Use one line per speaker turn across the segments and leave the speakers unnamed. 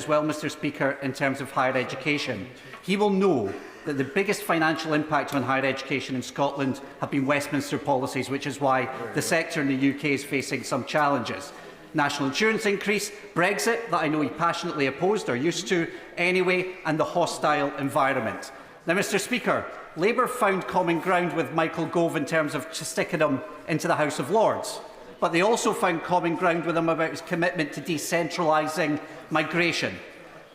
as well, Mr. Speaker, in terms of higher education. He will know that the biggest financial impact on higher education in Scotland have been Westminster policies, which is why the sector in the UK is facing some challenges. National insurance increase, Brexit, that I know he passionately opposed or used to anyway, and the hostile environment. Now, Mr. Speaker, Labour found common ground with Michael Gove in terms of sticking him into the House of Lords, but they also found common ground with him about his commitment to decentralising migration.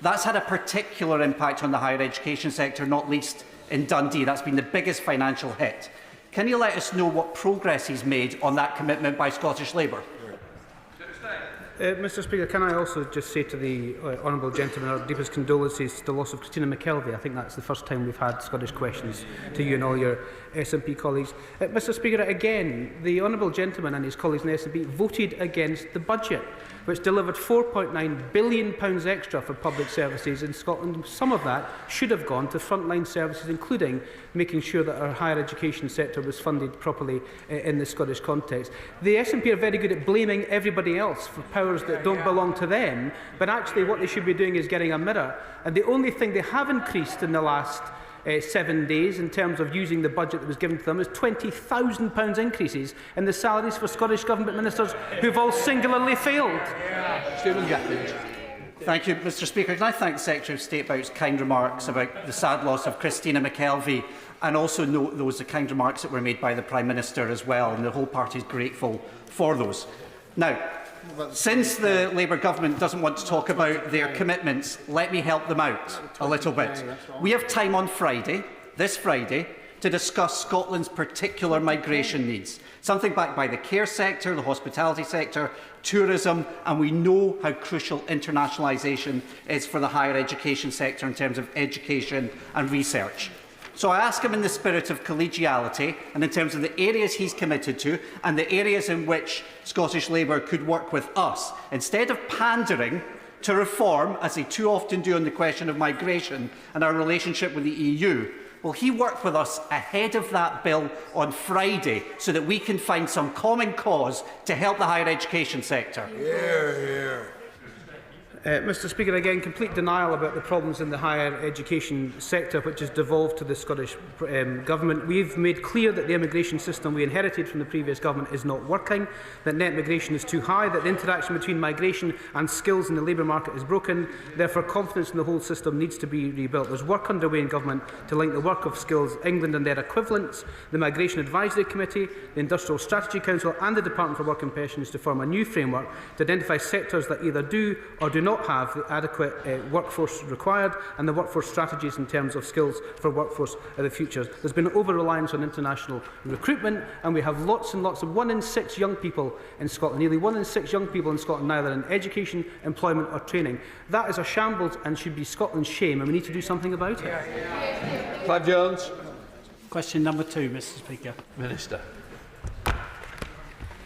That's had a particular impact on the higher education sector, not least in Dundee. That's been the biggest financial hit. Can you let us know what progress he's made on that commitment by Scottish Labour?
Mr. Speaker, can I also just say to the honourable gentleman our deepest condolences to the loss of Christina McKelvey. I think that's the first time we've had Scottish questions to you and all your SNP colleagues. Mr. Speaker, again, the honourable gentleman and his colleagues in the SNP voted against the budget, which delivered £4.9 billion extra for public services in Scotland. Some of that should have gone to frontline services, including making sure that our higher education sector was funded properly in the Scottish context. The SNP are very good at blaming everybody else for powers that don't belong to them, but actually what they should be doing is getting a mirror. And the only thing they have increased in the last 7 days in terms of using the budget that was given to them is £20,000 increases in the salaries for Scottish Government ministers who've all singularly failed.
Thank you, Mr. Speaker. Can I thank the Secretary of State about his kind remarks about the sad loss of Christina McKelvey, and also note those kind remarks that were made by the Prime Minister as well, and the whole party is grateful for those. Now, since the Labour government doesn't want to talk about their commitments, let me help them out a little bit. We have time on Friday, this Friday, to discuss Scotland's particular migration needs, something backed by the care sector, the hospitality sector, tourism, and we know how crucial internationalisation is for the higher education sector in terms of education and research. So I ask him in the spirit of collegiality and in terms of the areas he's committed to and the areas in which Scottish Labour could work with us, instead of pandering to reform, as they too often do on the question of migration and our relationship with the EU, will he work with us ahead of that bill on Friday so that we can find some common cause to help the higher education sector?
Mr. Speaker, again, complete denial about the problems in the higher education sector, which has devolved to the Scottish Government. We've made clear that the immigration system we inherited from the previous government is not working, that net migration is too high, that the interaction between migration and skills in the labour market is broken. Therefore, confidence in the whole system needs to be rebuilt. There's work underway in Government to link the work of Skills England and their equivalents, the Migration Advisory Committee, the Industrial Strategy Council and the Department for Work and Pensions to form a new framework to identify sectors that either do or do not have the adequate workforce required and the workforce strategies in terms of skills for workforce of the future. There's been over-reliance on international recruitment, and we have lots and lots of 1 in 6 young people in Scotland, nearly 1 in 6 young people in Scotland neither in education, employment or training. That is a shambles and should be Scotland's shame, and we need to do something about it.
Clive Jones.
Question number 2, Mr. Speaker.
Minister.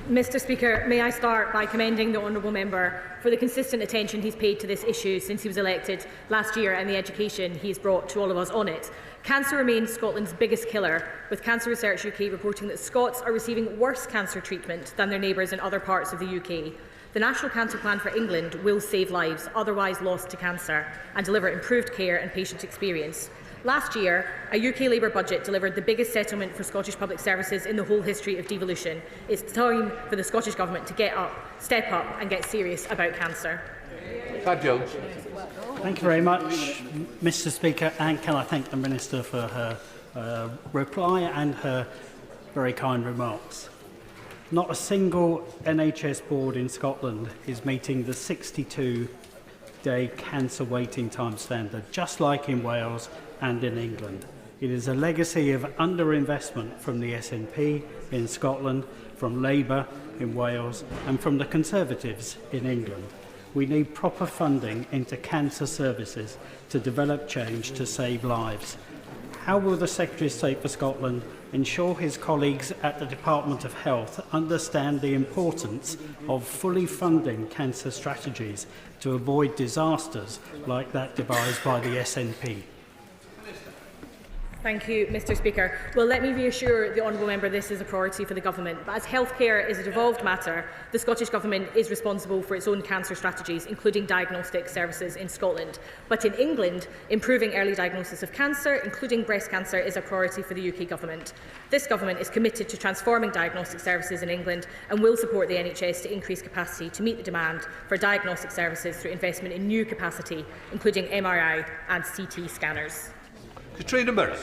Mr. Speaker, may I start by commending the honourable member for the consistent attention he's paid to this issue since he was elected last year and the education he's brought to all of us on it. Cancer remains Scotland's biggest killer, with Cancer Research UK reporting that Scots are receiving worse cancer treatment than their neighbours in other parts of the UK. The National Cancer Plan for England will save lives otherwise lost to cancer and deliver improved care and patient experience. Last year, a UK Labour budget delivered the biggest settlement for Scottish public services in the whole history of devolution. It's time for the Scottish Government to step up and get serious about cancer.
Clive Jones.
Thank you very much, Mr. Speaker, and can I thank the Minister for her reply and her very kind remarks. Not a single NHS board in Scotland is meeting the 62-day cancer waiting time standard, just like in Wales and in England. It is a legacy of underinvestment from the SNP in Scotland, from Labour in Wales and from the Conservatives in England. We need proper funding into cancer services to develop change to save lives. How will the Secretary of State for Scotland ensure his colleagues at the Department of Health understand the importance of fully funding cancer strategies to avoid disasters like that devised by the SNP?
Thank you, Mr Speaker. Well, let me reassure the honourable member this is a priority for the Government. But as healthcare is a devolved matter, the Scottish Government is responsible for its own cancer strategies, including diagnostic services in Scotland. But in England, improving early diagnosis of cancer, including breast cancer, is a priority for the UK Government. This Government is committed to transforming diagnostic services in England and will support the NHS to increase capacity to meet the demand for diagnostic services through investment in new capacity, including MRI and CT scanners.
Katrina Murray.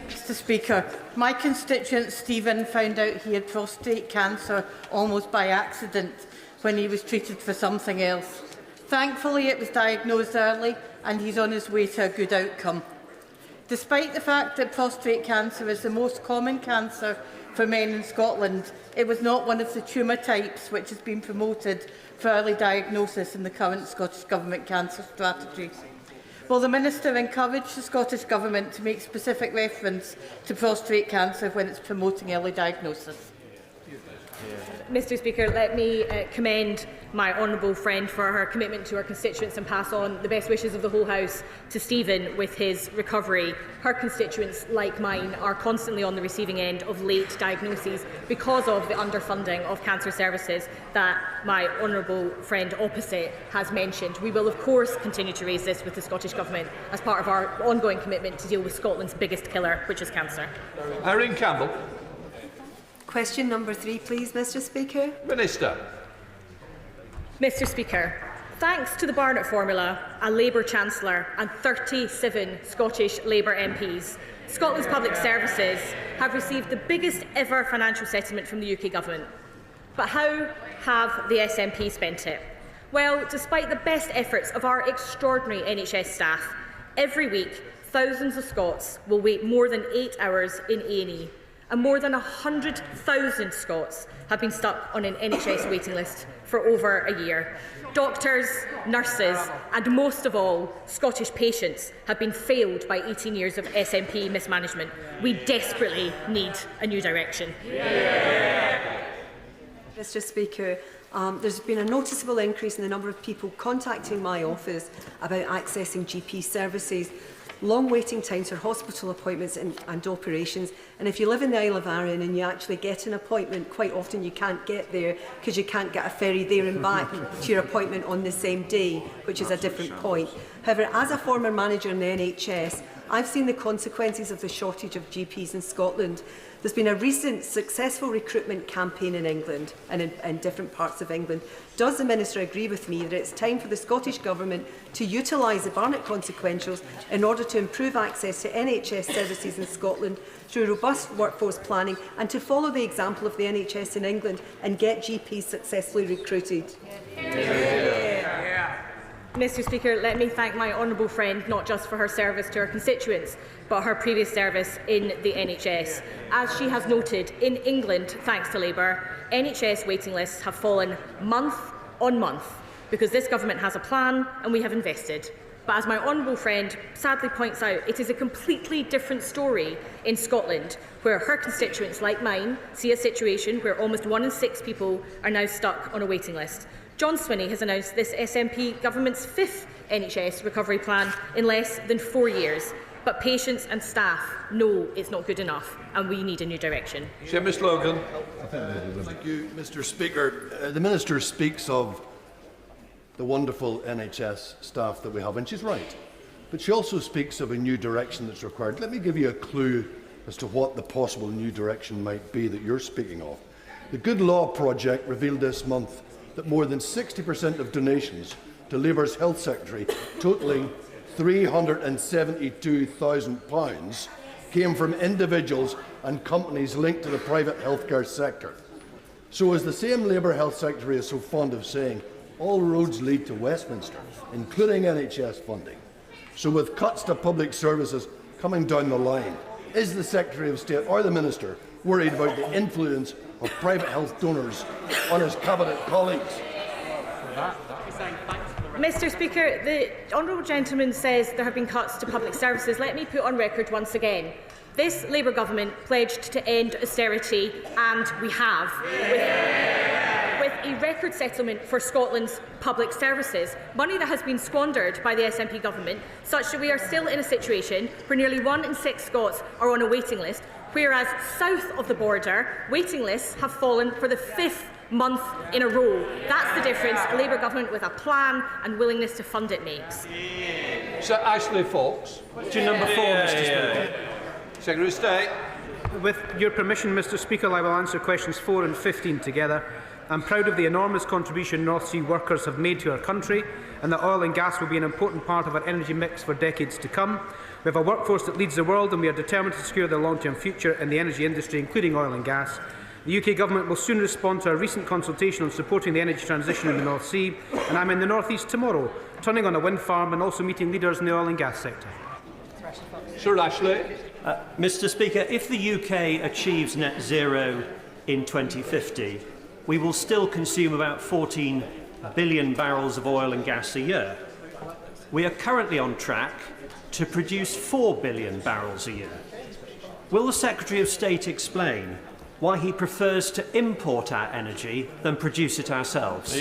Mr Speaker, my constituent Stephen found out he had prostate cancer almost by accident when he was treated for something else. Thankfully, it was diagnosed early and he's on his way to a good outcome. Despite the fact that prostate cancer is the most common cancer for men in Scotland, it was not one of the tumour types which has been promoted for early diagnosis in the current Scottish Government cancer strategy. Will the Minister encourage the Scottish Government to make specific reference to prostate cancer when it's promoting early diagnosis?
Mr Speaker, let me commend my honourable friend for her commitment to her constituents and pass on the best wishes of the whole House to Stephen with his recovery. Her constituents, like mine, are constantly on the receiving end of late diagnoses because of the underfunding of cancer services that my honourable friend opposite has mentioned. We will, of course, continue to raise this with the Scottish Government as part of our ongoing commitment to deal with Scotland's biggest killer, which is cancer.
Irene Campbell.
Question number 3, please, Mr Speaker.
Minister.
Mr Speaker, thanks to the Badenoch formula, a Labour Chancellor and 37 Scottish Labour MPs, Scotland's public services have received the biggest ever financial settlement from the UK Government. But how have the SNP spent it? Well, despite the best efforts of our extraordinary NHS staff, every week thousands of Scots will wait more than 8 hours in A&E. And more than 100,000 Scots have been stuck on an NHS waiting list for over a year. Doctors, nurses and, most of all, Scottish patients have been failed by 18 years of SNP mismanagement. We desperately need a new direction.
Mr Speaker, there's been a noticeable increase in the number of people contacting my office about accessing GP services. Long waiting times for hospital appointments and operations, and if you live in the Isle of Arran and you actually get an appointment, quite often you can't get there because you can't get a ferry there and back to your appointment on the same day, which is a different point. However, as a former manager in the NHS, I've seen the consequences of the shortage of GPs in Scotland. There's been a recent successful recruitment campaign in England and in different parts of England. Does the Minister agree with me that it's time for the Scottish Government to utilise the Badenoch consequentials in order to improve access to NHS services in Scotland through robust workforce planning and to follow the example of the NHS in England and get GPs successfully recruited?
Mr Speaker, let me thank my honourable friend not just for her service to her constituents, but her previous service in the NHS. As she has noted, in England, thanks to Labour, NHS waiting lists have fallen month on month because this government has a plan and we have invested. But as my honourable friend sadly points out, it is a completely different story in Scotland, where her constituents, like mine, see a situation where almost 1 in 6 people are now stuck on a waiting list. John Swinney has announced this SNP government's 5th NHS recovery plan in less than 4 years. But patients and staff know it's not good enough and we need a new direction.
Seamus Logan.
Thank you, Mr Speaker. The Minister speaks of the wonderful NHS staff that we have, and she's right. But she also speaks of a new direction that's required. Let me give you a clue as to what the possible new direction might be that you're speaking of. The Good Law Project revealed this month that more than 60% of donations to Labour's Health Secretary, totalling £372,000, came from individuals and companies linked to the private healthcare sector. So, as the same Labour Health Secretary is so fond of saying, all roads lead to Westminster, including NHS funding. So, with cuts to public services coming down the line, is the Secretary of State or the Minister worried about the influence of private health donors on his cabinet colleagues?
Mr Speaker, the honourable gentleman says there have been cuts to public services. Let me put on record once again. This Labour government pledged to end austerity, and we have. With a record settlement for Scotland's public services, money that has been squandered by the SNP government, such that we are still in a situation where nearly 1 in 6 Scots are on a waiting list, whereas south of the border, waiting lists have fallen for the 5th month in a row. That's the difference a Labour government with a plan and willingness to fund it makes.
Sir Ashley Fox.
Question number 4, Mr. Speaker.
Secretary of State.
With your permission, Mr. Speaker, I will answer questions 4 and 15 together. I'm proud of the enormous contribution North Sea workers have made to our country, and that oil and gas will be an important part of our energy mix for decades to come. We have a workforce that leads the world, and we are determined to secure their long-term future in the energy industry, including oil and gas. The UK Government will soon respond to our recent consultation on supporting the energy transition in the North Sea, and I'm in the North East tomorrow, turning on a wind farm and also meeting leaders in the oil and gas sector.
Sir Ashley.
Mr. Speaker, if the UK achieves net zero in 2050, we will still consume about 14 billion barrels of oil and gas a year. We are currently on track to produce 4 billion barrels a year. Will the Secretary of State explain why he prefers to import our energy than produce it ourselves?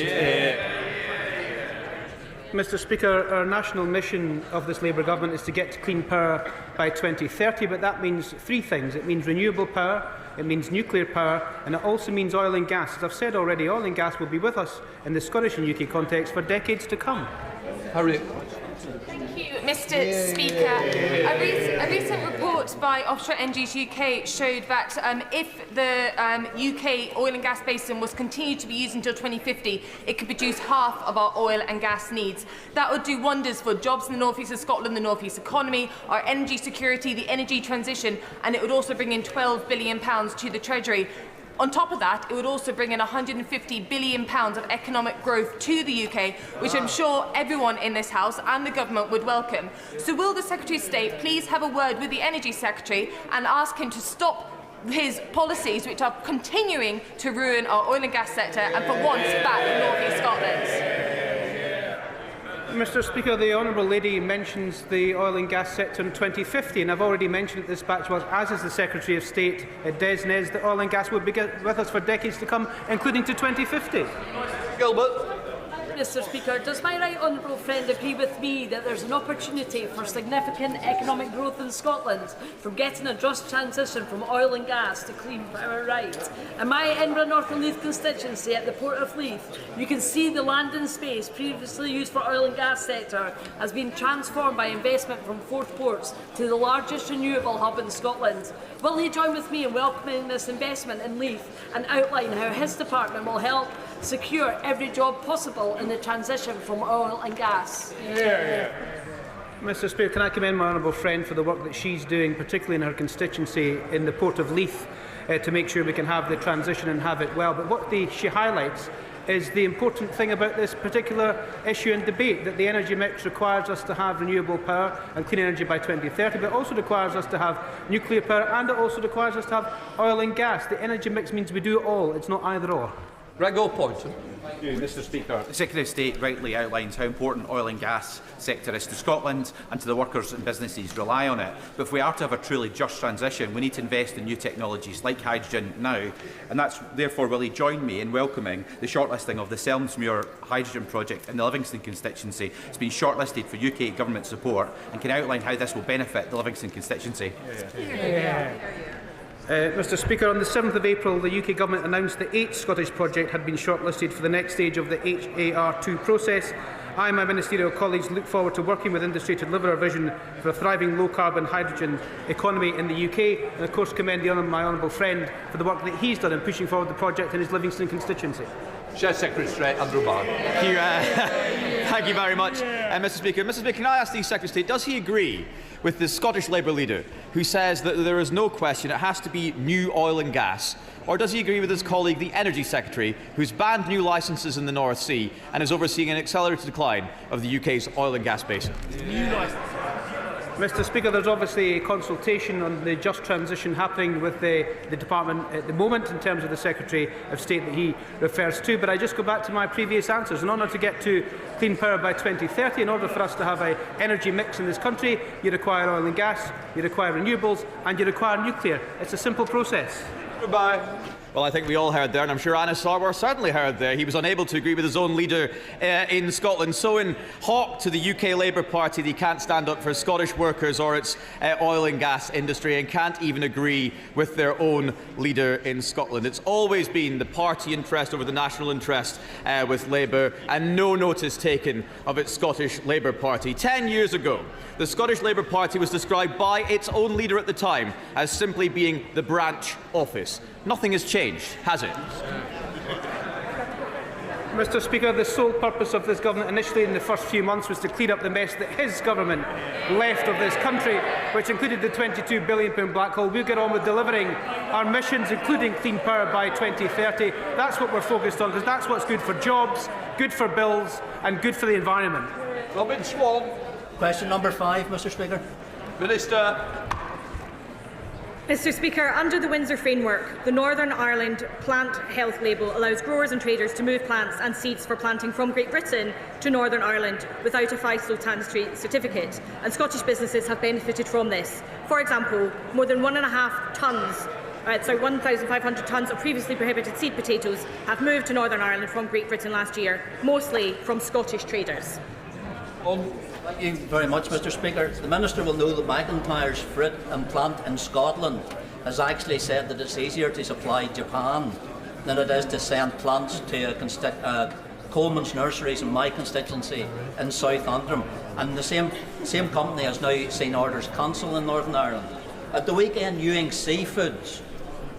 Mr. Speaker, our national mission of this Labour government is to get to clean power by 2030, but that means 3 things. It means renewable power, it means nuclear power, and it also means oil and gas. As I've said already, oil and gas will be with us in the Scottish and UK context for decades to come.
Harriet.
Thank you, Mr. Speaker. A recent report by Offshore Energies UK showed that if the UK oil and gas basin was continued to be used until 2050, it could produce half of our oil and gas needs. That would do wonders for jobs in the North East of Scotland, the North East economy, our energy security, the energy transition, and it would also bring in £12 billion to the Treasury. On top of that, it would also bring in £150 billion of economic growth to the UK, which I'm sure everyone in this House and the Government would welcome. So will the Secretary of State please have a word with the Energy Secretary and ask him to stop his policies which are continuing to ruin our oil and gas sector and for once back in North East Scotland?
Mr. Speaker, the Honourable Lady mentions the oil and gas sector in 2050, and I've already mentioned at this dispatch, as is the Secretary of State, Des Nez, that oil and gas will be with us for decades to come, including to 2050.
Gilbert.
Mr. Speaker, does my right honourable friend agree with me that there's an opportunity for significant economic growth in Scotland from getting a just transition from oil and gas to clean power right? In my Edinburgh North and Leith constituency at the Port of Leith, you can see the landing space previously used for oil and gas sector has been transformed by investment from Forth Ports to the largest renewable hub in Scotland. Will he join with me in welcoming this investment in Leith and outline how his department will help secure every job possible in the transition from oil and gas?
Mr. Speaker, can I commend my honourable friend for the work that she's doing, particularly in her constituency in the Port of Leith, to make sure we can have the transition and have it well. But what she highlights is the important thing about this particular issue and debate, that the energy mix requires us to have renewable power and clean energy by 2030, but it also requires us to have nuclear power, and it also requires us to have oil and gas. The energy mix means we do it all, it's not either or.
Gregor Poynton.
Thank you, Mr. Speaker. The Secretary of State rightly outlines how important oil and gas sector is to Scotland and to the workers and businesses rely on it. But if we are to have a truly just transition, we need to invest in new technologies like hydrogen now. And that's therefore will he join me in welcoming the shortlisting of the Selmsmuir hydrogen project in the Livingston constituency. It's been shortlisted for UK Government support and can outline how this will benefit the Livingston constituency.
Mr. Speaker, on the 7th of April, the UK Government announced the 8th Scottish project had been shortlisted for the next stage of the HAR2 process. I and my ministerial colleagues look forward to working with industry to deliver our vision for a thriving low-carbon hydrogen economy in the UK, and of course commend my honourable friend for the work that he's done in pushing forward the project in his Livingston constituency.
Secretary of State Andrew Barr.
Thank you very much, Mr. Speaker. Mr. Speaker, can I ask the Secretary of State, does he agree with the Scottish Labour leader who says that there is no question it has to be new oil and gas? Or does he agree with his colleague, the Energy Secretary, who's banned new licences in the North Sea and is overseeing an accelerated decline of the UK's oil and gas basin?
Mr. Speaker, there's obviously a consultation on the just transition happening with the department at the moment in terms of the Secretary of State that he refers to, but I just go back to my previous answers. In order to get to clean power by 2030, in order for us to have an energy mix in this country, you require oil and gas, you require renewables, and you require nuclear. It's a simple process.
Goodbye.
Well, I think we all heard there, and I'm sure Anna Starmer certainly heard there. He was unable to agree with his own leader in Scotland. So in hock to the UK Labour Party, they can't stand up for Scottish workers or its oil and gas industry, and can't even agree with their own leader in Scotland. It's always been the party interest over the national interest with Labour, and no notice taken of its Scottish Labour Party. 10 years ago, the Scottish Labour Party was described by its own leader at the time as simply being the branch office. Nothing has changed, has it?
Mr Speaker, the sole purpose of this government initially in the first few months was to clean up the mess that his government left of this country, which included the £22 billion black hole. We'll get on with delivering our missions, including clean power, by 2030. That's what we're focused on, because that's what's good for jobs, good for bills and good for the environment.
Robin Swan.
Question number 5, Mr Speaker.
Minister.
Mr Speaker, under the Windsor framework, the Northern Ireland plant health label allows growers and traders to move plants and seeds for planting from Great Britain to Northern Ireland without a phytosanitary certificate, and Scottish businesses have benefited from this. For example, more than 1.5 tonnes 1,500 tonnes of previously prohibited seed potatoes have moved to Northern Ireland from Great Britain last year, mostly from Scottish traders.
Thank you very much, Mr Speaker. The Minister will know that McIntyre's fruit and plant in Scotland has actually said that it's easier to supply Japan than it is to send plants to Coleman's nurseries in my constituency in South Antrim. And the same company has now seen orders cancelled in Northern Ireland. At the weekend, Ewing Seafoods,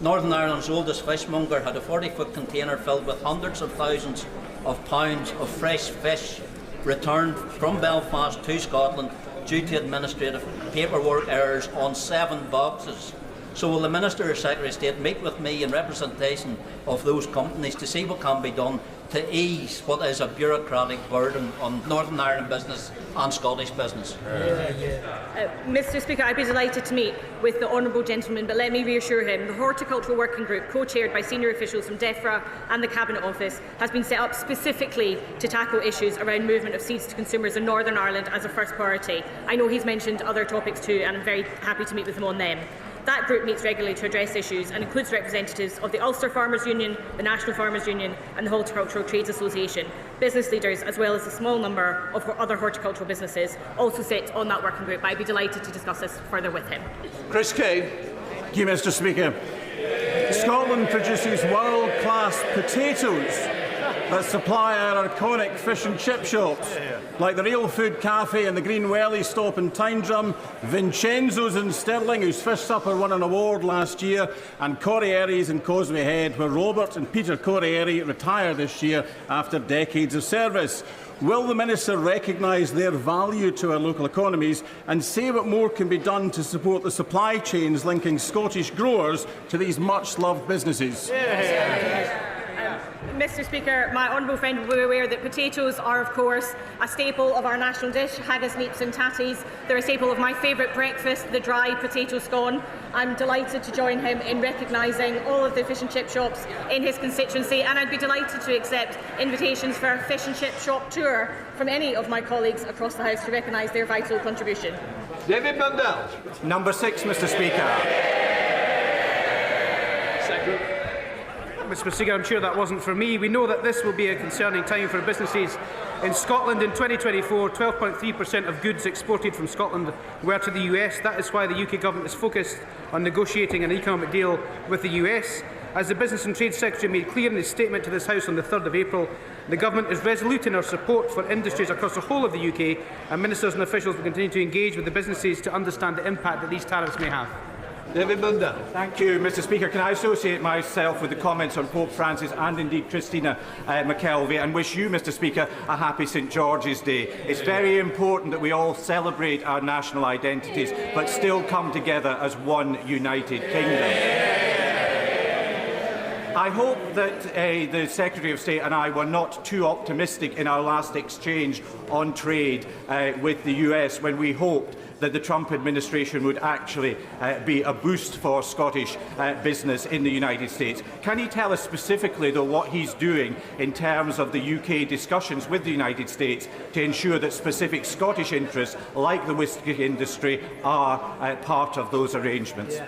Northern Ireland's oldest fishmonger, had a 40-foot container filled with hundreds of thousands of pounds of fresh fish returned from Belfast to Scotland due to administrative paperwork errors on 7 boxes. So will the Minister or Secretary of State meet with me in representation of those companies to see what can be done to ease what is a bureaucratic burden on Northern Ireland business and Scottish business?
Mr Speaker, I'd be delighted to meet with the honourable gentleman, but let me reassure him the Horticultural Working Group, co-chaired by senior officials from DEFRA and the Cabinet Office, has been set up specifically to tackle issues around movement of seeds to consumers in Northern Ireland as a first priority. I know he's mentioned other topics too, and I'm very happy to meet with him on them. That group meets regularly to address issues and includes representatives of the Ulster Farmers Union, the National Farmers Union and the Horticultural Trades Association. Business leaders, as well as a small number of other horticultural businesses, also sit on that working group. I'd be delighted to discuss this further with him.
Chris Keir.
Thank you, Mr Speaker. Scotland produces world-class potatoes that supply our iconic fish and chip shops, like the Real Food Cafe and the Green Welly stop in Tyndrum, Vincenzo's in Stirling, whose fish supper won an award last year, and Corrieri's in Causeway Head, where Robert and Peter Corrieri retire this year after decades of service. Will the Minister recognise their value to our local economies and say what more can be done to support the supply chains linking Scottish growers to these much-loved businesses?
Mr Speaker, my honourable friend will be aware that potatoes are, of course, a staple of our national dish, haggis, neeps and tatties. They're a staple of my favourite breakfast, the dry potato scone. I'm delighted to join him in recognising all of the fish and chip shops in his constituency, and I'd be delighted to accept invitations for a fish and chip shop tour from any of my colleagues across the House to recognise their vital contribution.
David Mundell.
Number 6, Mr Speaker.
Mr Speaker, I'm sure that wasn't for me. We know that this will be a concerning time for businesses in Scotland. In 2024, 12.3% of goods exported from Scotland were to the US. That is why the UK Government is focused on negotiating an economic deal with the US. As the Business and Trade Secretary made clear in his statement to this House on the 3rd of April, the Government is resolute in our support for industries across the whole of the UK, and ministers and officials will continue to engage with the businesses to understand the impact that these tariffs may have.
David Mundell.
Thank you, Mr Speaker. Can I associate myself with the comments on Pope Francis and indeed Christina McKelvey, and wish you, Mr Speaker, a happy St George's Day. It's very important that we all celebrate our national identities but still come together as one united kingdom. I hope that the Secretary of State and I were not too optimistic in our last exchange on trade with the US when we hoped that the Trump administration would actually be a boost for Scottish business in the United States. Can he tell us specifically, though, what he's doing in terms of the UK discussions with the United States to ensure that specific Scottish interests, like the whisky industry, are part of those arrangements?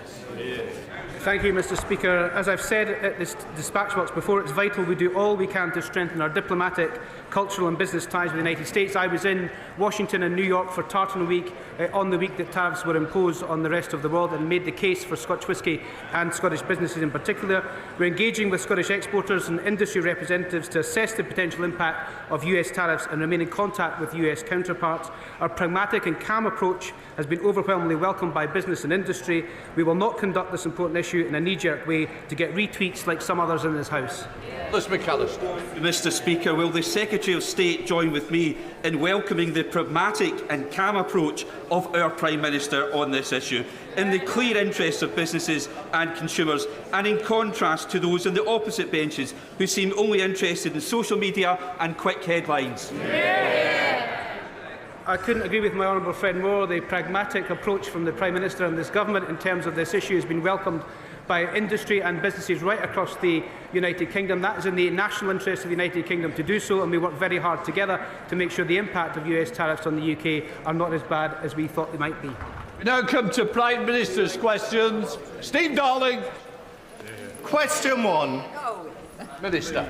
Thank you, Mr. Speaker. As I've said at this dispatch box before, it's vital we do all we can to strengthen our diplomatic, cultural and business ties with the United States. I was in Washington and New York for Tartan Week on the week that tariffs were imposed on the rest of the world, and made the case for Scotch whisky and Scottish businesses in particular. We're engaging with Scottish exporters and industry representatives to assess the potential impact of US tariffs and remain in contact with US counterparts. Our pragmatic and calm approach has been overwhelmingly welcomed by business and industry. We will not conduct this important issue in a knee-jerk way to get retweets like some others in this House.
Mr. Speaker, will the Secretary of State join with me in welcoming the pragmatic and calm approach of our Prime Minister on this issue, in the clear interests of businesses and consumers, and in contrast to those in the opposite benches who seem only interested in social media and quick headlines?
I couldn't agree with my honourable friend more. The pragmatic approach from the Prime Minister and this government in terms of this issue has been welcomed by industry and businesses right across the United Kingdom. That is in the national interest of the United Kingdom to do so, and we work very hard together to make sure the impact of US tariffs on the UK are not as bad as we thought they might be.
We now come to Prime Minister's questions. Steve Darling.
Question 1.
Minister.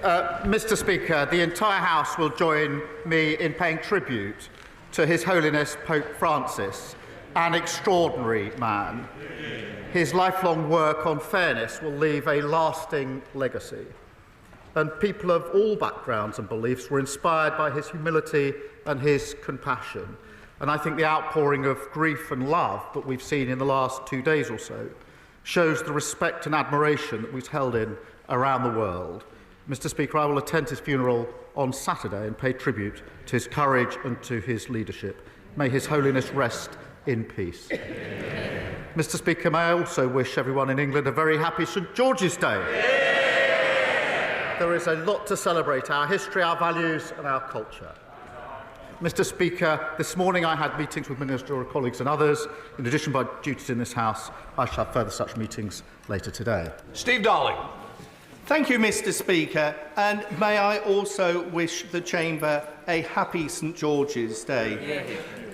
Mr. Speaker, the entire House will join me in paying tribute to His Holiness Pope Francis, an extraordinary man. His lifelong work on fairness will leave a lasting legacy. And people of all backgrounds and beliefs were inspired by his humility and his compassion. And I think the outpouring of grief and love that we've seen in the last 2 days or so shows the respect and admiration that we've held in around the world. Mr. Speaker, I will attend his funeral on Saturday and pay tribute to his courage and to his leadership. May His Holiness rest in peace. Mr. Speaker, may I also wish everyone in England a very happy St George's Day. There is a lot to celebrate: our history, our values and our culture. Mr. Speaker, this morning I had meetings with ministerial colleagues and others. In addition to my duties in this House, I shall have further such meetings later today.
Steve Darling.
Thank you, Mr. Speaker, and may I also wish the Chamber a happy St George's Day.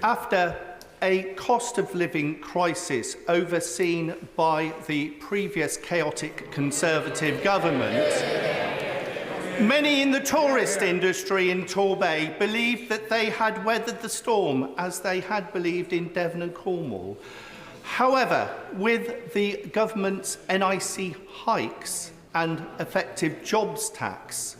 After a cost of living crisis overseen by the previous chaotic Conservative government, many in the tourist industry in Torbay believed that they had weathered the storm, as they had believed in Devon and Cornwall. However, with the government's NIC hikes and effective jobs tax,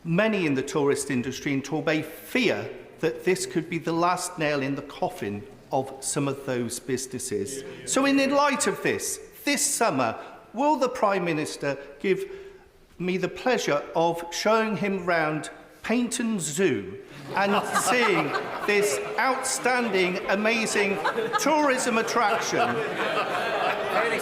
many in the tourist industry in Torbay fear that this could be the last nail in the coffin of some of those businesses. So in light of this summer, will the Prime Minister give me the pleasure of showing him round Paynton Zoo and seeing this outstanding, amazing tourism attraction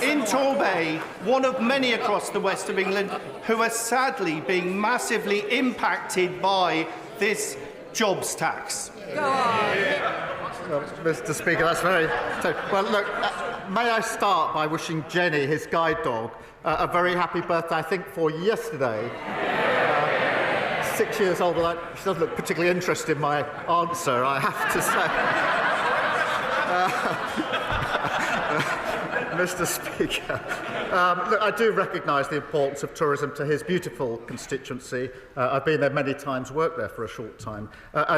in Torbay, one of many across the west of England who are sadly being massively impacted by this jobs tax? Well, Mr. Speaker, that's very... Well, look, may I start by wishing Jenny, his guide dog, a very happy birthday, I think, for yesterday. 6 years old, although she doesn't look particularly interested in my answer, I have to say. Mr. Speaker, look, I do recognise the importance of tourism to his beautiful constituency. I've been there many times, worked there for a short time,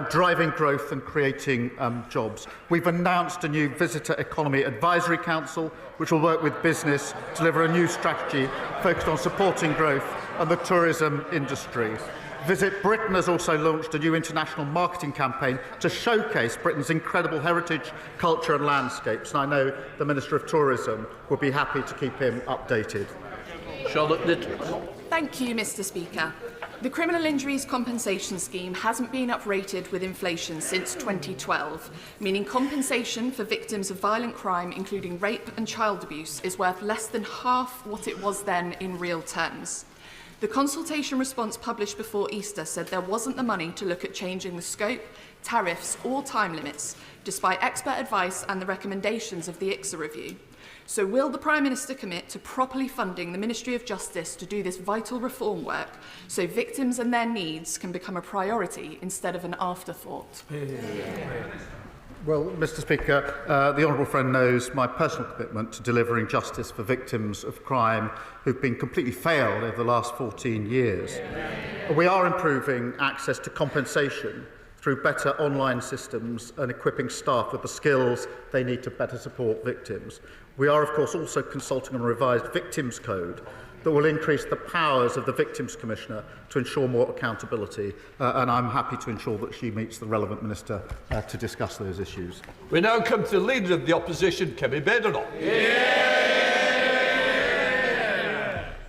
driving growth and creating jobs. We've announced a new Visitor Economy Advisory Council, which will work with business to deliver a new strategy focused on supporting growth and the tourism industry. Visit Britain has also launched a new international marketing campaign to showcase Britain's incredible heritage, culture and landscapes, and I know the Minister of Tourism will be happy to keep him updated.
Charlotte Little.
Thank you, Mr. Speaker. The Criminal Injuries Compensation Scheme hasn't been uprated with inflation since 2012, meaning compensation for victims of violent crime, including rape and child abuse, is worth less than half what it was then in real terms. The consultation response published before Easter said there wasn't the money to look at changing the scope, tariffs or time limits, despite expert advice and the recommendations of the ICSA review. So will the Prime Minister commit to properly funding the Ministry of Justice to do this vital reform work so victims and their needs can become a priority instead of an afterthought?
Well, Mr Speaker, the honourable friend knows my personal commitment to delivering justice for victims of crime who've been completely failed over the last 14 years. We are improving access to compensation through better online systems and equipping staff with the skills they need to better support victims. We are, of course, also consulting on a revised Victims Code that will increase the powers of the Victims Commissioner to ensure more accountability, and I'm happy to ensure that she meets the relevant minister to discuss those issues.
We now come to the Leader of the Opposition, Kemi Badenoch.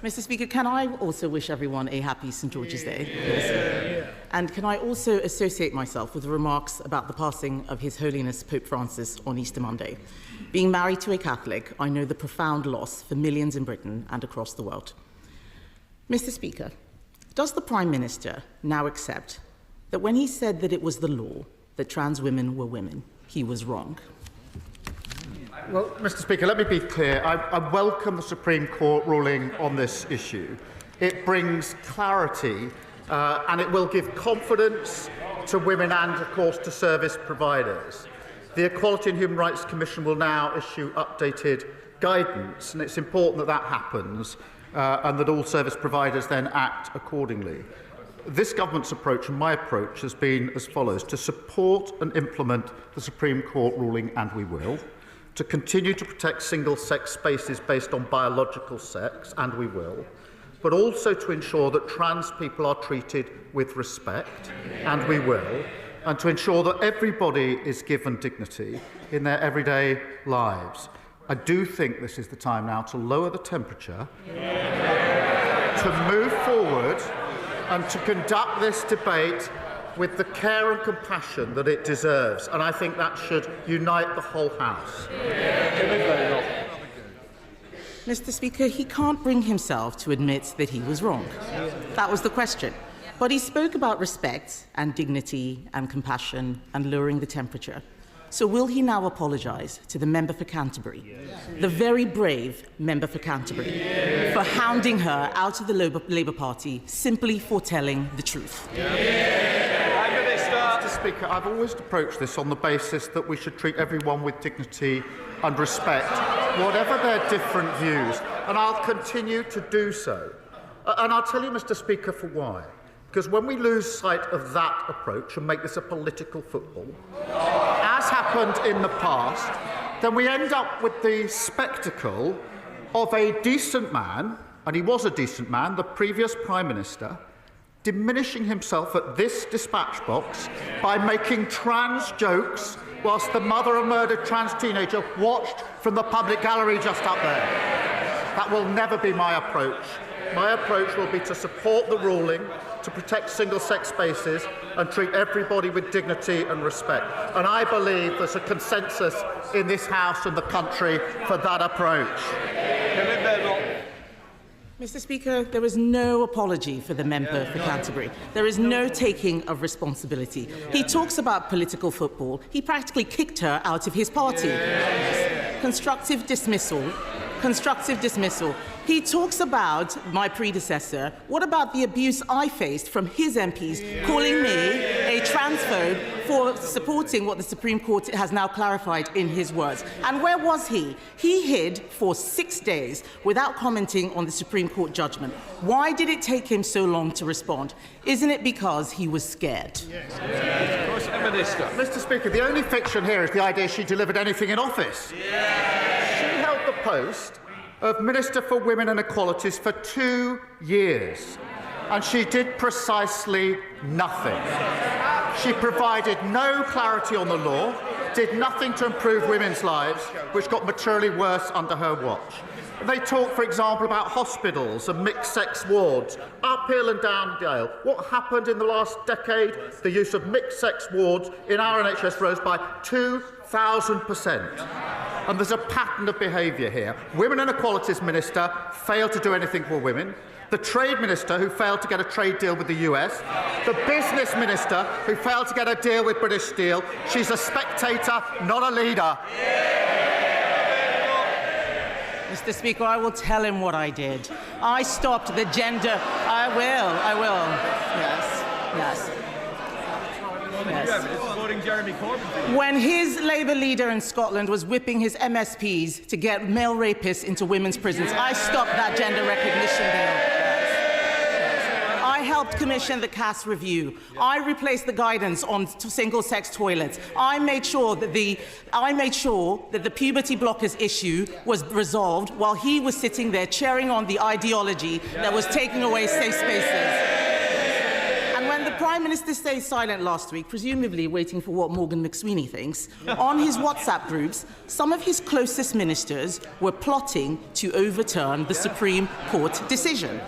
Mr Speaker, can I also wish everyone a happy St George's Day? And can I also associate myself with the remarks about the passing of His Holiness Pope Francis on Easter Monday? Being married to a Catholic, I know the profound loss for millions in Britain and across the world. Mr Speaker, does the Prime Minister now accept that when he said that it was the law that trans women were women, he was wrong?
Well, Mr Speaker, let me be clear. I welcome the Supreme Court ruling on this issue. It brings clarity and it will give confidence to women and, of course, to service providers. The Equality and Human Rights Commission will now issue updated guidance, and it's important that that happens and that all service providers then act accordingly. This government's approach and my approach has been as follows: to support and implement the Supreme Court ruling, and we will; to continue to protect single-sex spaces based on biological sex, and we will; but also to ensure that trans people are treated with respect, and we will; and to ensure that everybody is given dignity in their everyday lives. I do think this is the time now to lower the temperature, to move forward and to conduct this debate with the care and compassion that it deserves, and I think that should unite the whole House.
Mr Speaker, he can't bring himself to admit that he was wrong. That was the question. But he spoke about respect and dignity and compassion and lowering the temperature. So will he now apologise to the member for Canterbury, the very brave member for Canterbury, for hounding her out of the Labour Party simply for telling the truth?
Mr Speaker, I've always approached this on the basis that we should treat everyone with dignity and respect, whatever their different views, and I'll continue to do so. And I'll tell you, Mr Speaker, for why. Because when we lose sight of that approach and make this a political football, as happened in the past, then we end up with the spectacle of a decent man, and he was a decent man, the previous Prime Minister, diminishing himself at this dispatch box by making trans jokes whilst the mother of a murdered trans teenager watched from the public gallery just up there. That will never be my approach. My approach will be to support the ruling, to protect single-sex spaces and treat everybody with dignity and respect. And I believe there's a consensus in this House and the country for that approach.
Mr Speaker, there is no apology for the member for Canterbury. There is no taking of responsibility. He talks about political football. He practically kicked her out of his party. Constructive dismissal. Constructive dismissal. He talks about my predecessor. What about the abuse I faced from his MPs calling me a transphobe for supporting what the Supreme Court has now clarified in his words? And where was he? He hid for 6 days without commenting on the Supreme Court judgment. Why did it take him so long to respond? Isn't it because he was scared?
Mr Speaker, the only fiction here is the idea she delivered anything in office. She held the post of Minister for Women and Equalities for 2 years, and she did precisely nothing. She provided no clarity on the law, did nothing to improve women's lives, which got materially worse under her watch. They talk, for example, about hospitals and mixed-sex wards, uphill and down-dale. What happened in the last decade? The use of mixed-sex wards in our NHS rose by 2,000%. And there's a pattern of behaviour here. Women and Equalities Minister failed to do anything for women. the Trade Minister who failed to get a trade deal with the US, the Business Minister who failed to get a deal with British Steel. She's a spectator, not a leader.
Mr. Speaker, I will tell him what I did. I stopped the gender... I will. Yes. When his Labour leader in Scotland was whipping his MSPs to get male rapists into women's prisons, I stopped that gender recognition bill. I helped commission the Cass review. I replaced the guidance on single-sex toilets. I made sure that the puberty blockers issue was resolved while he was sitting there cheering on the ideology that was taking away safe spaces. And when the Prime Minister stayed silent last week, presumably waiting for what Morgan McSweeney thinks, on his WhatsApp groups, some of his closest ministers were plotting to overturn the Supreme Court decision.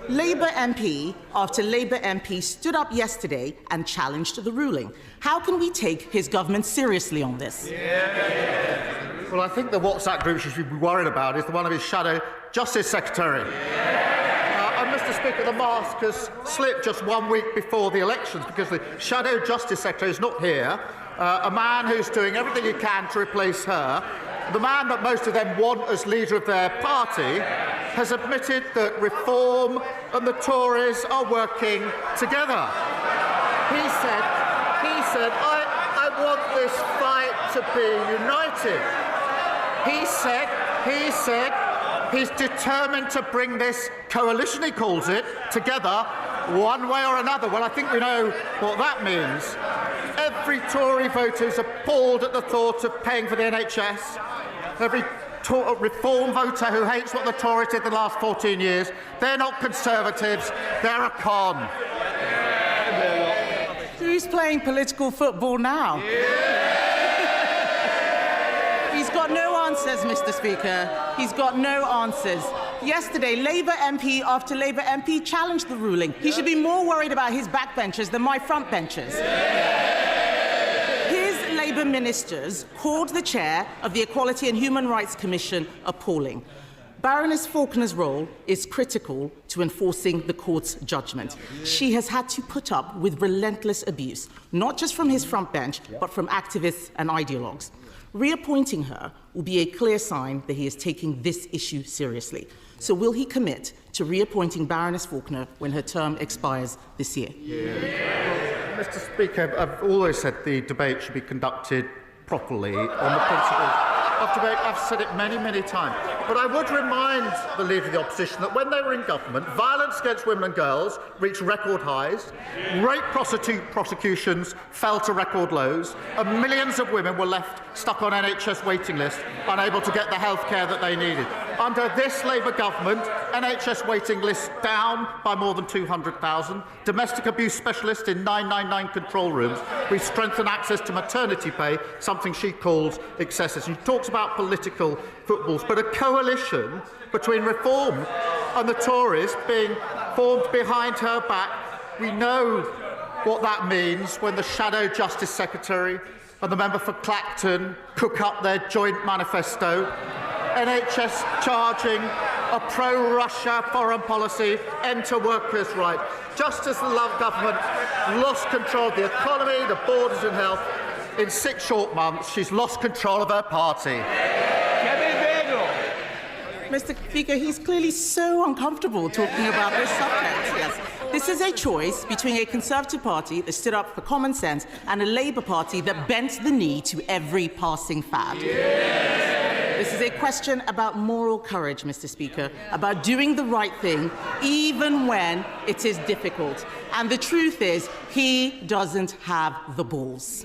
Labour MP after Labour MP stood up yesterday and challenged the ruling. How can we take his government seriously on this?
Well, I think the WhatsApp group you should be worried about is the one of his shadow Justice Secretary. And Mr. Speaker, the mask has slipped just 1 week before the elections because the shadow Justice Secretary is not here. A man who's doing everything he can to replace her. The man that most of them want as leader of their party has admitted that Reform and the Tories are working together. He said, I want this fight to be united. He said he's determined to bring this coalition, he calls it, together one way or another. Well, I think we know what that means. Every Tory voter is appalled at the thought of paying for the NHS. Every Reform voter who hates what the Tories did the last 14 years, they're not Conservatives, they're a con.
Who's playing political football now? He's got no answers, Mr. Speaker. He's got no answers. Yesterday, Labour MP after Labour MP challenged the ruling. He should be more worried about his backbenchers than my frontbenchers. Labour ministers called the chair of the Equality and Human Rights Commission appalling. Baroness Faulkner's role is critical to enforcing the court's judgment. She has had to put up with relentless abuse, not just from his front bench, but from activists and ideologues. Reappointing her will be a clear sign that he is taking this issue seriously. So will he commit to reappointing Baroness Faulkner when her term expires this year?
Mr. Speaker, I've always said the debate should be conducted properly on the principles of debate. I've said it many, many times. But I would remind the Leader of the Opposition that when they were in government, violence against women and girls reached record highs, rape prosecutions fell to record lows, and millions of women were left stuck on NHS waiting lists, unable to get the health care that they needed. Under this Labour government, NHS waiting lists down by more than 200,000, domestic abuse specialists in 999 control rooms. We've strengthened access to maternity pay, something she calls excessive. She talks about political footballs, but a coalition between Reform and the Tories being formed behind her back, we know what that means when the Shadow Justice Secretary and the member for Clacton cook up their joint manifesto. NHS charging a pro-Russia foreign policy, enter workers' rights. Just as the Love government lost control of the economy, the borders and health, in 6 short months, she's lost control of her party.
Mr. Speaker, he's clearly so uncomfortable talking about this subject. Yes. This is a choice between a Conservative Party that stood up for common sense and a Labour Party that bent the knee to every passing fad. This is a question about moral courage, Mr. Speaker, about doing the right thing even when it is difficult. And the truth is, he doesn't have the balls.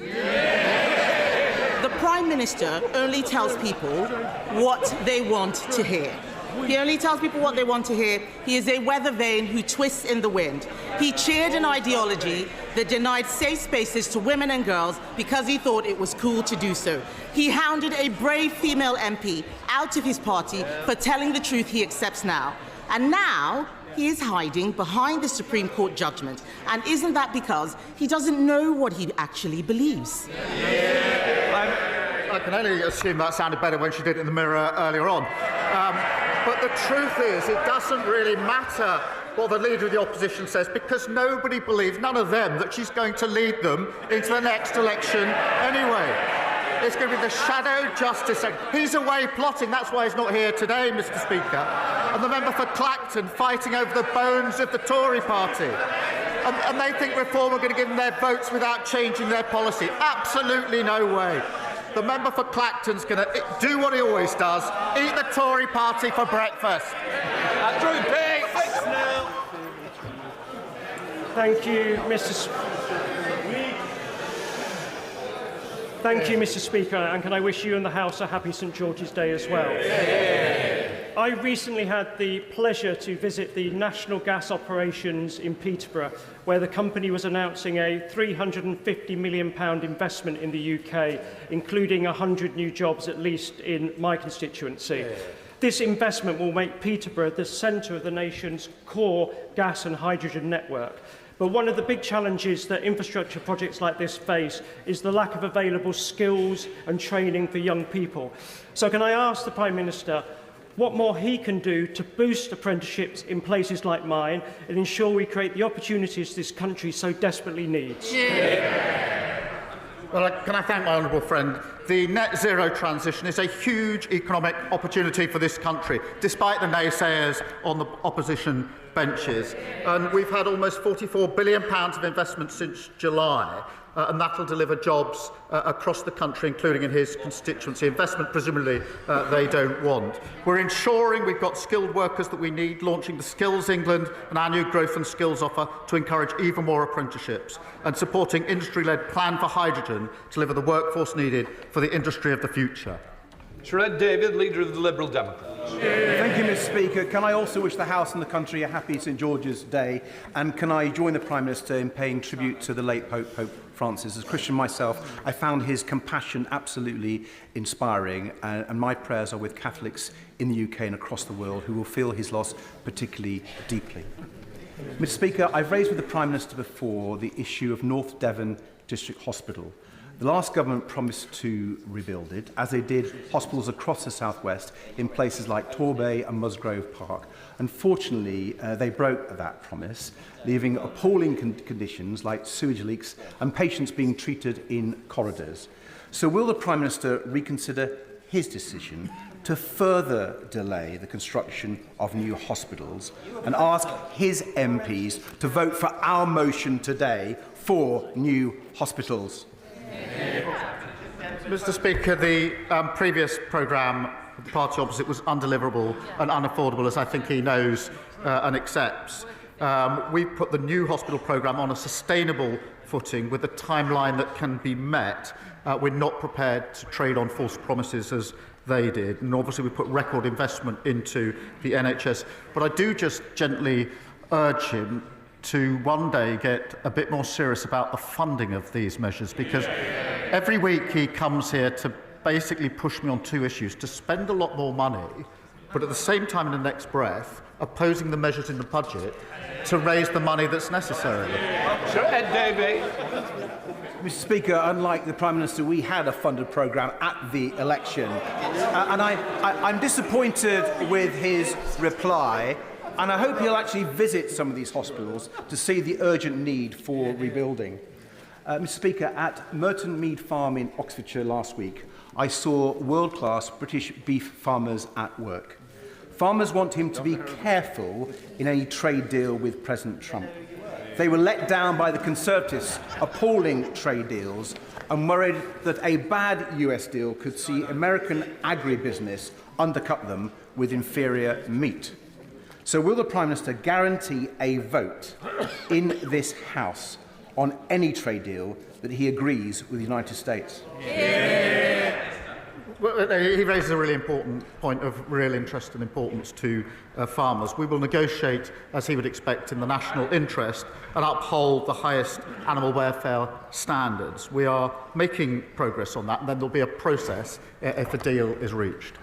The Prime Minister only tells people what they want to hear. He only tells people what they want to hear. He is a weather vane who twists in the wind. He cheered an ideology that denied safe spaces to women and girls because he thought it was cool to do so. He hounded a brave female MP out of his party for telling the truth he accepts now. And now he is hiding behind the Supreme Court judgment. And isn't that because he doesn't know what he actually believes?
I can only assume that sounded better when she did it in the mirror earlier on. But the truth is, it doesn't really matter what the Leader of the Opposition says, because nobody believes, none of them, that she's going to lead them into the next election anyway. It's going to be the Shadow Justice Secretary. He's away plotting. That's why he's not here today, Mr. Speaker. And the member for Clacton fighting over the bones of the Tory party. And they think Reform are going to give them their votes without changing their policy. Absolutely no way. The member for Clacton's going to do what he always does, eat the Tory party for breakfast.
Thank you, Mr. Speaker, and can I wish you and the House a happy St George's Day as well. I recently had the pleasure to visit the National Gas Operations in Peterborough, where the company was announcing a £350 million investment in the UK, including 100 new jobs at least in my constituency. This investment will make Peterborough the centre of the nation's core gas and hydrogen network. But one of the big challenges that infrastructure projects like this face is the lack of available skills and training for young people. So can I ask the Prime Minister what more he can do to boost apprenticeships in places like mine and ensure we create the opportunities this country so desperately needs?
Well, can I thank my honourable friend? The net zero transition is a huge economic opportunity for this country, despite the naysayers on the opposition benches. And we've had almost £44 billion of investment since July, and that will deliver jobs across the country, including in his constituency. Investment, presumably, they don't want. We're ensuring we've got skilled workers that we need, launching the Skills England and our new Growth and Skills offer to encourage even more apprenticeships, and supporting industry-led Plan for Hydrogen to deliver the workforce needed for the industry of the future.
Shred David, Leader of the Liberal Democrats.
Thank you, Mr. Speaker. Can I also wish the House and the country a happy St George's Day? And can I join the Prime Minister in paying tribute to the late Pope Francis? As a Christian myself, I found his compassion absolutely inspiring, and my prayers are with Catholics in the UK and across the world who will feel his loss particularly deeply. Mr. Speaker, I've raised with the Prime Minister before the issue of North Devon District Hospital. The last government promised to rebuild it, as they did hospitals across the southwest in places like Torbay and Musgrove Park. Unfortunately, they broke that promise, leaving appalling conditions like sewage leaks and patients being treated in corridors. So will the Prime Minister reconsider his decision to further delay the construction of new hospitals and ask his MPs to vote for our motion today for new hospitals?
Mr. Speaker, the previous programme of the party opposite was undeliverable and unaffordable, as I think he knows and accepts. We put the new hospital programme on a sustainable footing with a timeline that can be met. We're not prepared to trade on false promises as they did, and obviously we put record investment into the NHS. But I do just gently urge him to one day get a bit more serious about the funding of these measures, because every week he comes here to basically push me on two issues: to spend a lot more money, but at the same time in the next breath opposing the measures in the budget to raise the money that's necessary.
Sir Ed Davey.
Mr. Speaker, unlike the Prime Minister, we had a funded programme at the election. And I'm disappointed with his reply, and I hope he'll actually visit some of these hospitals to see the urgent need for rebuilding. Mr. Speaker, at Merton Mead Farm in Oxfordshire last week, I saw world-class British beef farmers at work. Farmers want him to be careful in any trade deal with President Trump. They were let down by the Conservatives' appalling trade deals and worried that a bad US deal could see American agribusiness undercut them with inferior meat. So will the Prime Minister guarantee a vote in this House on any trade deal that he agrees with the United States?
Well, he raises a really important point of real interest and importance to farmers. We will negotiate, as he would expect, in the national interest and uphold the highest animal welfare standards. We are making progress on that, and then there'll be a process if a deal is reached.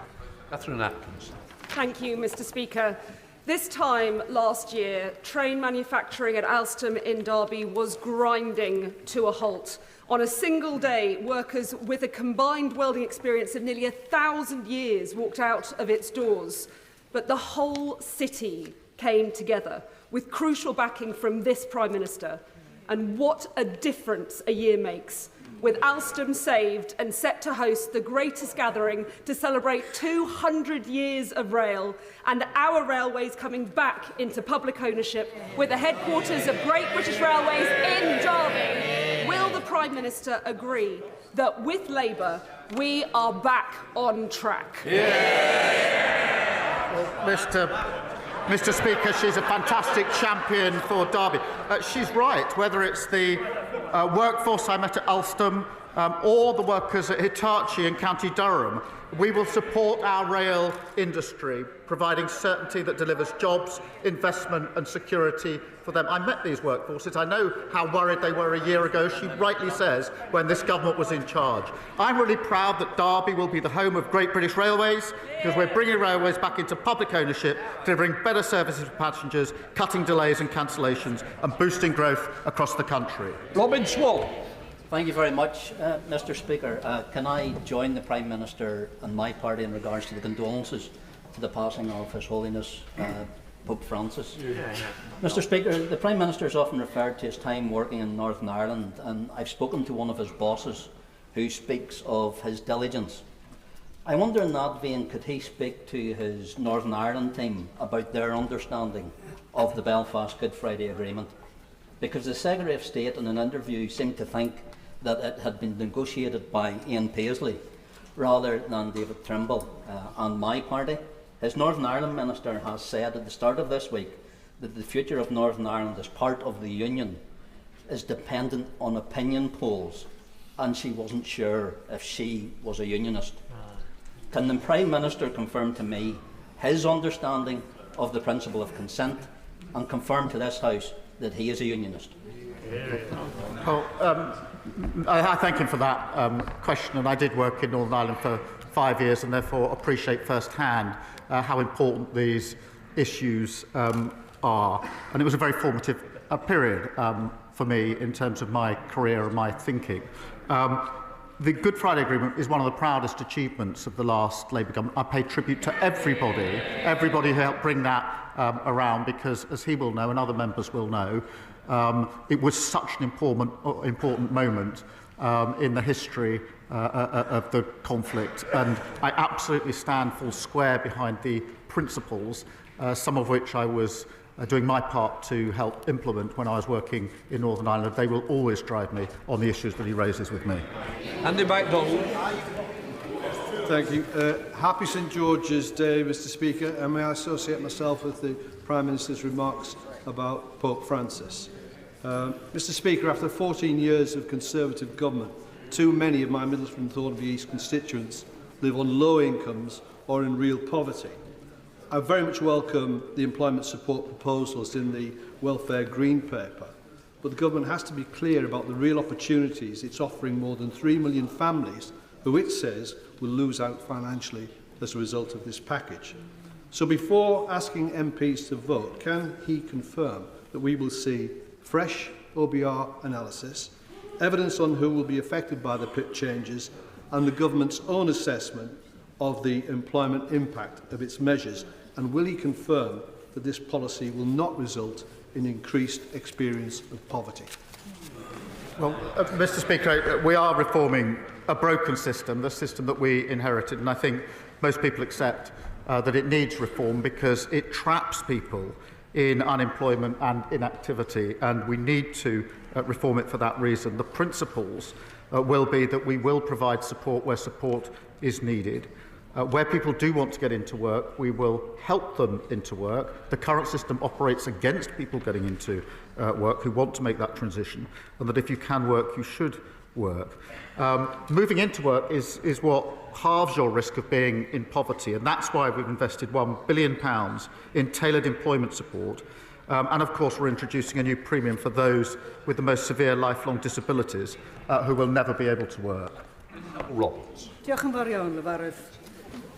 Catherine Atkins.
Thank you, Mr. Speaker. This time last year, train manufacturing at Alstom in Derby was grinding to a halt. On a single day, workers with a combined welding experience of nearly 1,000 years walked out of its doors. But the whole city came together with crucial backing from this Prime Minister. And what a difference a year makes, with Alstom saved and set to host the greatest gathering to celebrate 200 years of rail, and our railways coming back into public ownership with the headquarters of Great British Railways in Derby. Will the Prime Minister agree that with Labour we are back on track?
Well, Mr. Speaker, she's a fantastic champion for Derby. She's right, whether it's the workforce I met at Alstom or the workers at Hitachi in County Durham. We will support our rail industry, providing certainty that delivers jobs, investment and security for them. I met these workforces. I know how worried they were a year ago, she rightly says, when this government was in charge. I'm really proud that Derby will be the home of Great British Railways, because we're bringing railways back into public ownership, delivering better services for passengers, cutting delays and cancellations and boosting growth across the country.
Robin Swall.
Thank you very much, Mr. Speaker. Can I join the Prime Minister and my party in regards to the condolences to the passing of His Holiness Pope Francis? Mr. Speaker, the Prime Minister is often referred to his time working in Northern Ireland, and I've spoken to one of his bosses who speaks of his diligence. I wonder in that vein, could he speak to his Northern Ireland team about their understanding of the Belfast Good Friday Agreement? Because the Secretary of State in an interview seemed to think that it had been negotiated by Ian Paisley rather than David Trimble and my party. His Northern Ireland Minister has said at the start of this week that the future of Northern Ireland as part of the Union is dependent on opinion polls, and she wasn't sure if she was a Unionist. Can the Prime Minister confirm to me his understanding of the principle of consent and confirm to this House that he is a Unionist?
I thank him for that question, and I did work in Northern Ireland for 5 years and therefore appreciate firsthand how important these issues are. And it was a very formative period for me in terms of my career and my thinking. The Good Friday Agreement is one of the proudest achievements of the last Labour government. I pay tribute to everybody who helped bring that around, because, as he will know and other members will know, it was such an important moment in the history of the conflict, and I absolutely stand full square behind the principles, some of which I was doing my part to help implement when I was working in Northern Ireland. They will always drive me on the issues that he raises with me.
Andy MacDonald.
Thank you. Happy St George's Day, Mr. Speaker, and may I associate myself with the Prime Minister's remarks about Pope Francis. Mr. Speaker, after 14 years of Conservative government, too many of my Middlesbrough and Thornbury East constituents live on low incomes or in real poverty. I very much welcome the employment support proposals in the Welfare Green Paper, but the government has to be clear about the real opportunities it's offering more than 3 million families who it says will lose out financially as a result of this package. So before asking MPs to vote, can he confirm that we will see fresh OBR analysis, evidence on who will be affected by the PIP changes, and the government's own assessment of the employment impact of its measures? And will he confirm that this policy will not result in increased experience of poverty?
Well, Mr. Speaker, we are reforming a broken system, the system that we inherited, and I think most people accept that it needs reform because it traps people in unemployment and inactivity, and we need to reform it for that reason. The principles will be that we will provide support where support is needed. Where people do want to get into work, we will help them into work. The current system operates against people getting into work who want to make that transition, and that if you can work, you should work. Moving into work is what halves your risk of being in poverty, and that's why we've invested £1 billion in tailored employment support. And of course, we're introducing a new premium for those with the most severe lifelong disabilities who will never be able to work.
Roberts.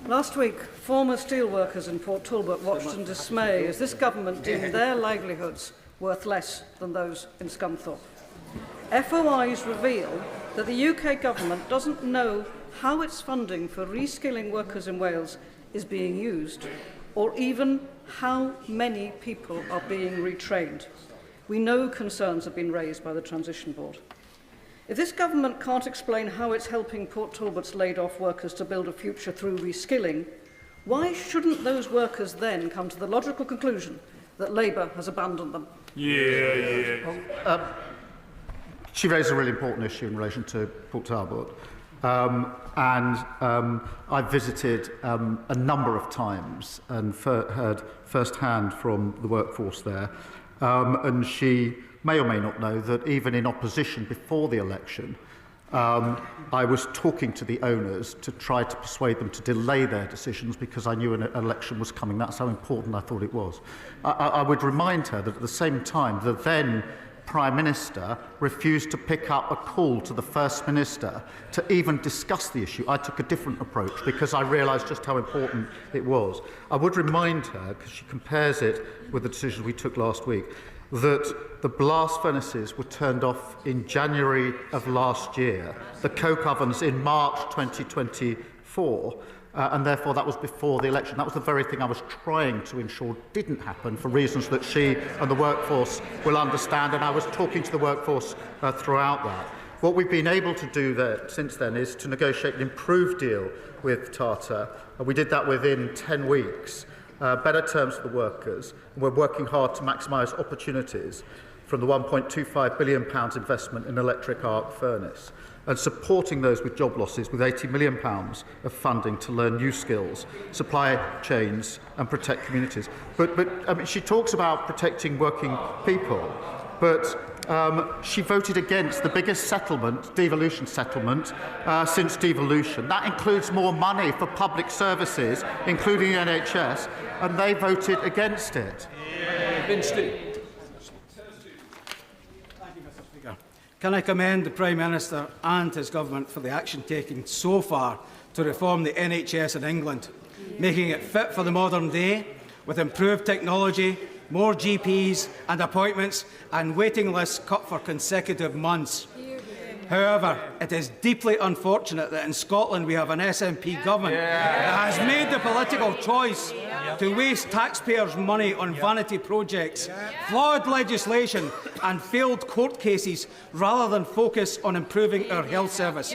Last week, former steelworkers in Port Talbot watched in dismay as this government deemed their livelihoods worth less than those in Scunthorpe. FOIs reveal that the UK government doesn't know how its funding for reskilling workers in Wales is being used, or even how many people are being retrained. We know concerns have been raised by the Transition Board. If this government can't explain how it's helping Port Talbot's laid-off workers to build a future through reskilling, why shouldn't those workers then come to the logical conclusion that Labour has abandoned them?
She raised a really important issue in relation to Port Talbot. I visited a number of times and heard firsthand from the workforce there. And she may or may not know that even in opposition before the election, I was talking to the owners to try to persuade them to delay their decisions because I knew an election was coming. That's how important I thought it was. I would remind her that at the same time, the then Prime Minister refused to pick up a call to the First Minister to even discuss the issue. I took a different approach because I realised just how important it was. I would remind her, because she compares it with the decision we took last week, that the blast furnaces were turned off in January of last year, the coke ovens in March 2024, and therefore that was before the election. That was the very thing I was trying to ensure didn't happen for reasons that she and the workforce will understand, and I was talking to the workforce throughout that. What we've been able to do there since then is to negotiate an improved deal with Tata. We did that within 10 weeks. Better terms for the workers, and we're working hard to maximise opportunities from the £1.25 billion investment in electric arc furnace, and supporting those with job losses with £80 million of funding to learn new skills, supply chains and protect communities. But I mean, she talks about protecting working people, but she voted against the biggest settlement, devolution settlement, since devolution. That includes more money for public services, including the NHS, and they voted against it.
Can I commend the Prime Minister and his government for the action taken so far to reform the NHS in England, making it fit for the modern day with improved technology, more GPs and appointments, and waiting lists cut for consecutive months. However, it is deeply unfortunate that in Scotland we have an SNP government that has made the political choice to waste taxpayers' money on vanity projects, flawed legislation and failed court cases rather than focus on improving our health service.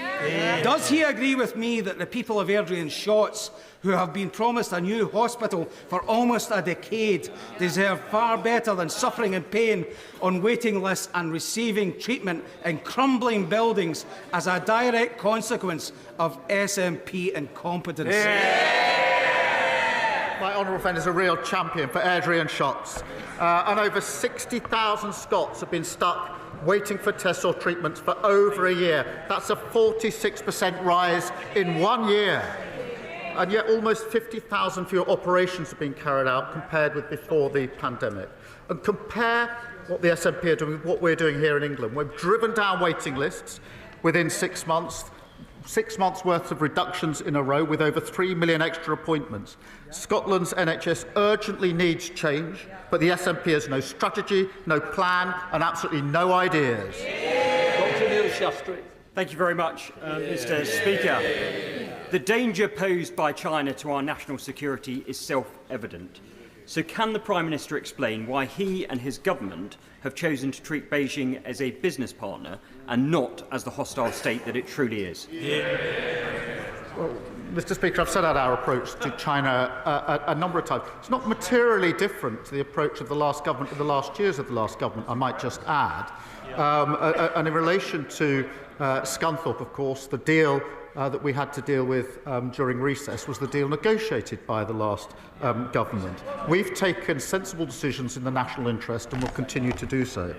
Does he agree with me that the people of Airdrie and Shotts, who have been promised a new hospital for almost a decade, deserve far better than suffering and pain on waiting lists and receiving treatment in crumbling buildings as a direct consequence of SNP incompetence?
My honourable friend is a real champion for Airdrie and Shotts, and over 60,000 Scots have been stuck waiting for tests or treatments for over a year. That's a 46% rise in 1 year. And yet almost 50,000 fewer operations have been carried out compared with before the pandemic. And compare what the SNP are doing with what we're doing here in England. We've driven down waiting lists within 6 months, 6 months' worth of reductions in a row with over 3 million extra appointments. Scotland's NHS urgently needs change, but the SNP has no strategy, no plan and absolutely no ideas.
Thank you very much, Mr. Speaker. The danger posed by China to our national security is self-evident. So can the Prime Minister explain why he and his government have chosen to treat Beijing as a business partner and not as the hostile state that it truly is?
Well, Mr. Speaker, I've set out our approach to China a number of times. It's not materially different to the approach of the last government, of the last years of the last government, I might just add. And in relation to Scunthorpe, of course, the deal that we had to deal with during recess was the deal negotiated by the last government. We've taken sensible decisions in the national interest and will continue to do so.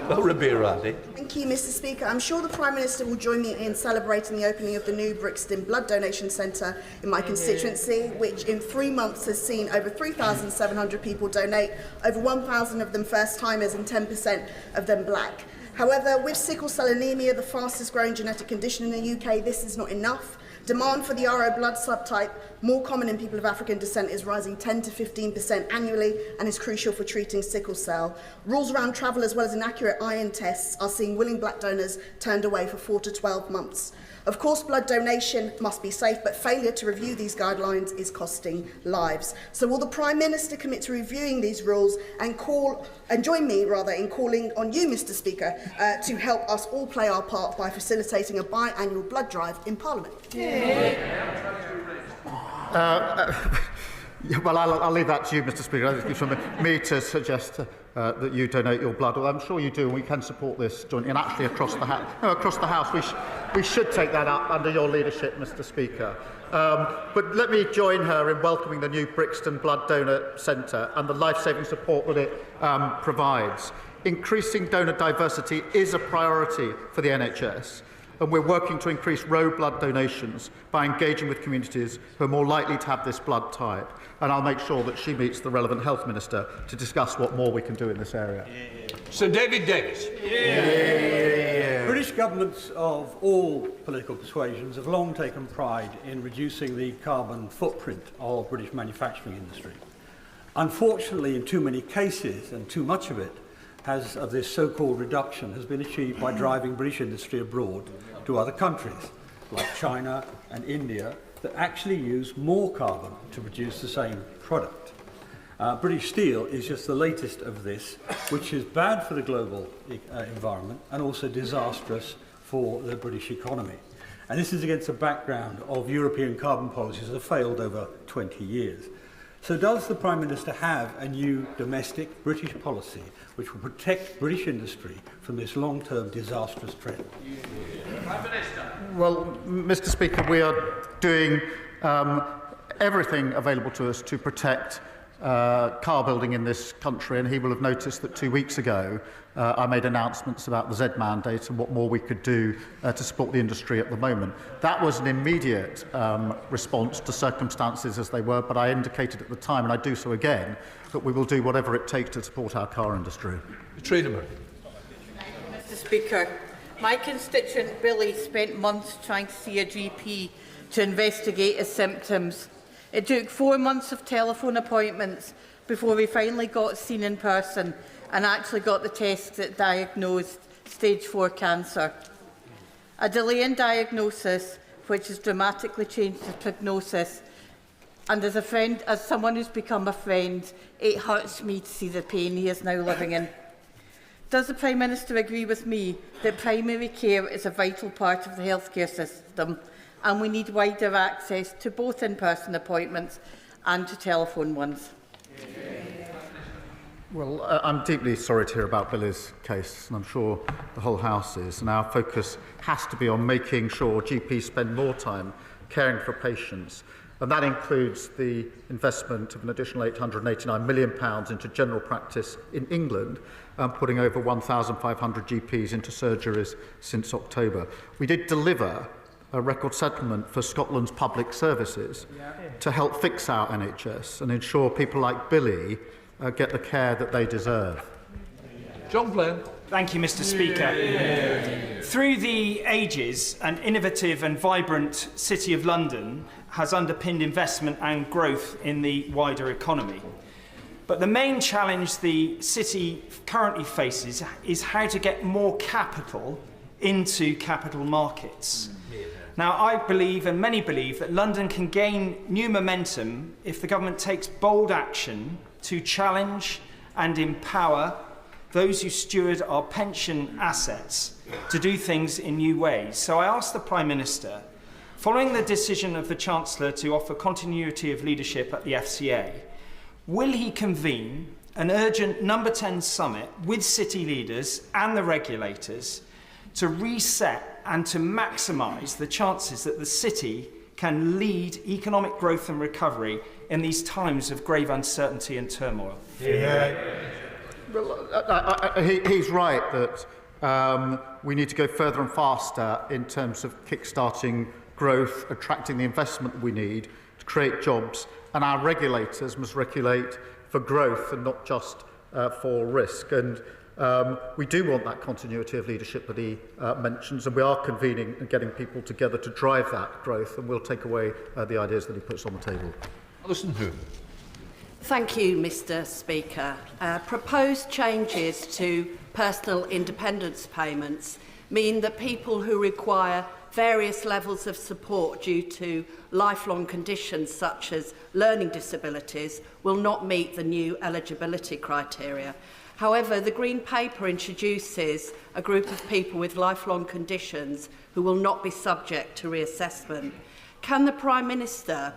Thank you, Mr. Speaker. I'm sure the Prime Minister will join me in celebrating the opening of the new Brixton Blood Donation Centre in my constituency, which in 3 months has seen over 3,700 people donate, over 1,000 of them first-timers and 10% of them black. However, with sickle cell anemia, the fastest growing genetic condition in the UK, this is not enough. Demand for the RO blood subtype, more common in people of African descent, is rising 10 to 15% annually and is crucial for treating sickle cell. Rules around travel as well as inaccurate iron tests are seeing willing black donors turned away for 4 to 12 months. Of course, blood donation must be safe, but failure to review these guidelines is costing lives. So will the Prime Minister commit to reviewing these rules and join me in calling on you, Mr. Speaker, to help us all play our part by facilitating a biannual blood drive in Parliament?
Well, I'll leave that to you, Mr. Speaker. I think it's from me to suggest that you donate your blood. Well, I'm sure you do, and we can support this jointly. And actually, across the House, we should take that up under your leadership, Mr. Speaker. But let me join her in welcoming the new Brixton Blood Donor Centre and the life-saving support that it provides. Increasing donor diversity is a priority for the NHS. And we're working to increase raw blood donations by engaging with communities who are more likely to have this blood type. And I'll make sure that she meets the relevant health minister to discuss what more we can do in this area.
Sir David Davis.
British governments of all political persuasions have long taken pride in reducing the carbon footprint of British manufacturing industry. Unfortunately, in too many cases, and too much of it, of this so-called reduction has been achieved by driving British industry abroad to other countries, like China and India, that actually use more carbon to produce the same product. British steel is just the latest of this, which is bad for the global environment and also disastrous for the British economy. And this is against a background of European carbon policies that have failed over 20 years. So does the Prime Minister have a new domestic British policy which will protect British industry from this long-term disastrous trend?
Prime Minister. Well, Mr. Speaker, we are doing everything available to us to protect car building in this country, and he will have noticed that 2 weeks ago I made announcements about the Z mandate and what more we could do to support the industry at the moment. That was an immediate response to circumstances as they were, but I indicated at the time, and I do so again, that we will do whatever it takes to support our car industry.
Mr.
Speaker, my constituent Billy spent months trying to see a GP to investigate his symptoms. It took 4 months of telephone appointments before we finally got seen in person and actually got the tests that diagnosed stage 4 cancer. A delay in diagnosis, which has dramatically changed his prognosis. And as someone who's become a friend, it hurts me to see the pain he is now living in. Does the Prime Minister agree with me that primary care is a vital part of the healthcare system and we need wider access to both in-person appointments and to telephone ones?
Well, I'm deeply sorry to hear about Billy's case, and I'm sure the whole House is. And our focus has to be on making sure GPs spend more time caring for patients. And that includes the investment of an additional £889 million into general practice in England, putting over 1,500 GPs into surgeries since October. We did deliver a record settlement for Scotland's public services to help fix our NHS and ensure people like Billy get the care that they deserve.
John Glenn.
Thank you, Mr. Speaker. Through the ages, an innovative and vibrant City of London has underpinned investment and growth in the wider economy. But the main challenge the city currently faces is how to get more capital into capital markets. Now, I believe, and many believe, that London can gain new momentum if the government takes bold action to challenge and empower those who steward our pension assets to do things in new ways. So I ask the Prime Minister, following the decision of the Chancellor to offer continuity of leadership at the FCA, will he convene an urgent number 10 summit with city leaders and the regulators to reset and to maximise the chances that the city can lead economic growth and recovery in these times of grave uncertainty and turmoil?
Well, he's right that we need to go further and faster in terms of kick-starting growth, attracting the investment that we need to create jobs, and our regulators must regulate for growth and not just for risk. And we do want that continuity of leadership that he mentions, and we are convening and getting people together to drive that growth, and we'll take away the ideas that he puts on the table.
Alison Hoon.
Thank you, Mr. Speaker. Proposed changes to personal independence payments mean that people who require various levels of support due to lifelong conditions such as learning disabilities will not meet the new eligibility criteria. However, the Green Paper introduces a group of people with lifelong conditions who will not be subject to reassessment. Can the Prime Minister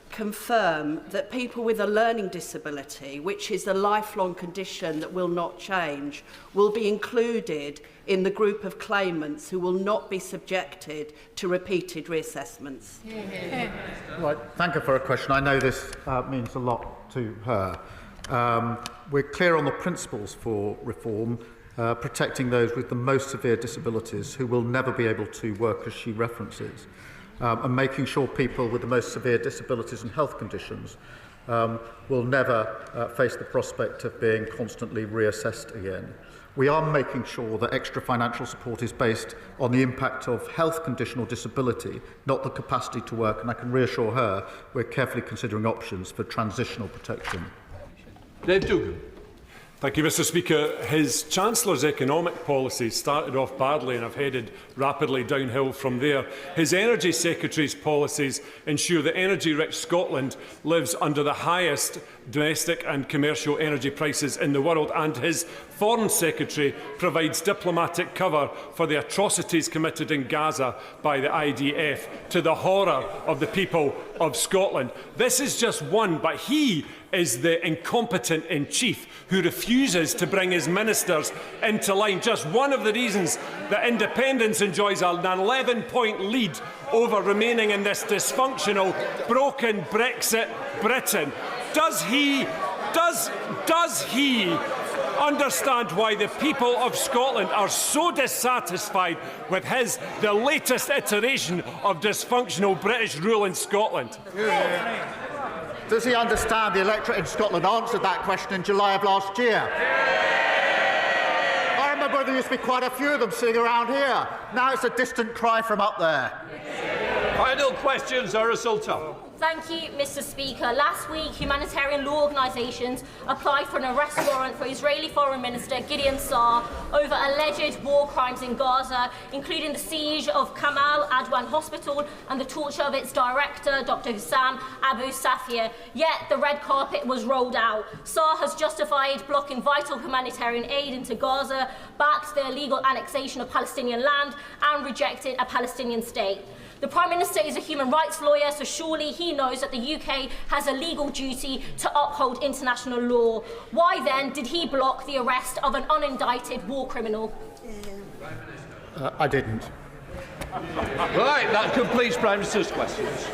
confirm that people with a learning disability, which is a lifelong condition that will not change, will be included in the group of claimants who will not be subjected to repeated reassessments?
Right, thank her for her question. I know this means a lot to her. We're clear on the principles for reform, protecting those with the most severe disabilities who will never be able to work, as she references, and making sure people with the most severe disabilities and health conditions will never face the prospect of being constantly reassessed again. We are making sure that extra financial support is based on the impact of health condition or disability, not the capacity to work, and I can reassure her we're carefully considering options for transitional protection.
Thank you, Mr. Speaker. His Chancellor's economic policies started off badly and have headed rapidly downhill from there. His Energy Secretary's policies ensure that energy-rich Scotland lives under the highest domestic and commercial energy prices in the world, and his Foreign Secretary provides diplomatic cover for the atrocities committed in Gaza by the IDF, to the horror of the people of Scotland. This is just one, but he is the incompetent-in-chief who refuses to bring his ministers into line. Just one of the reasons that independence enjoys an 11-point lead over remaining in this dysfunctional, broken Brexit Britain. Does he understand why the people of Scotland are so dissatisfied with the latest iteration of dysfunctional British rule in Scotland?
Does he understand the electorate in Scotland answered that question in July of last year? I remember there used to be quite a few of them sitting around here. Now it's a distant cry from up there.
Final question, Zara Sultan.
Thank you, Mr. Speaker. Last week, humanitarian law organisations applied for an arrest warrant for Israeli Foreign Minister Gideon Saar over alleged war crimes in Gaza, including the siege of Kamal Adwan Hospital and the torture of its director, Dr. Hussam Abu Safia. Yet the red carpet was rolled out. Saar has justified blocking vital humanitarian aid into Gaza, backed the illegal annexation of Palestinian land, and rejected a Palestinian state. The Prime Minister is a human rights lawyer, so surely he knows that the UK has a legal duty to uphold international law. Why then did he block the arrest of an unindicted war criminal?
I didn't.
Right, that completes Prime Minister's questions.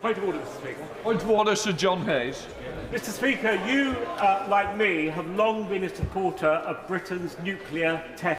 Point of order, Mr. Speaker.
Point of order, Sir John Hayes.
Mr. Speaker, you, like me, have long been a supporter of Britain's nuclear test.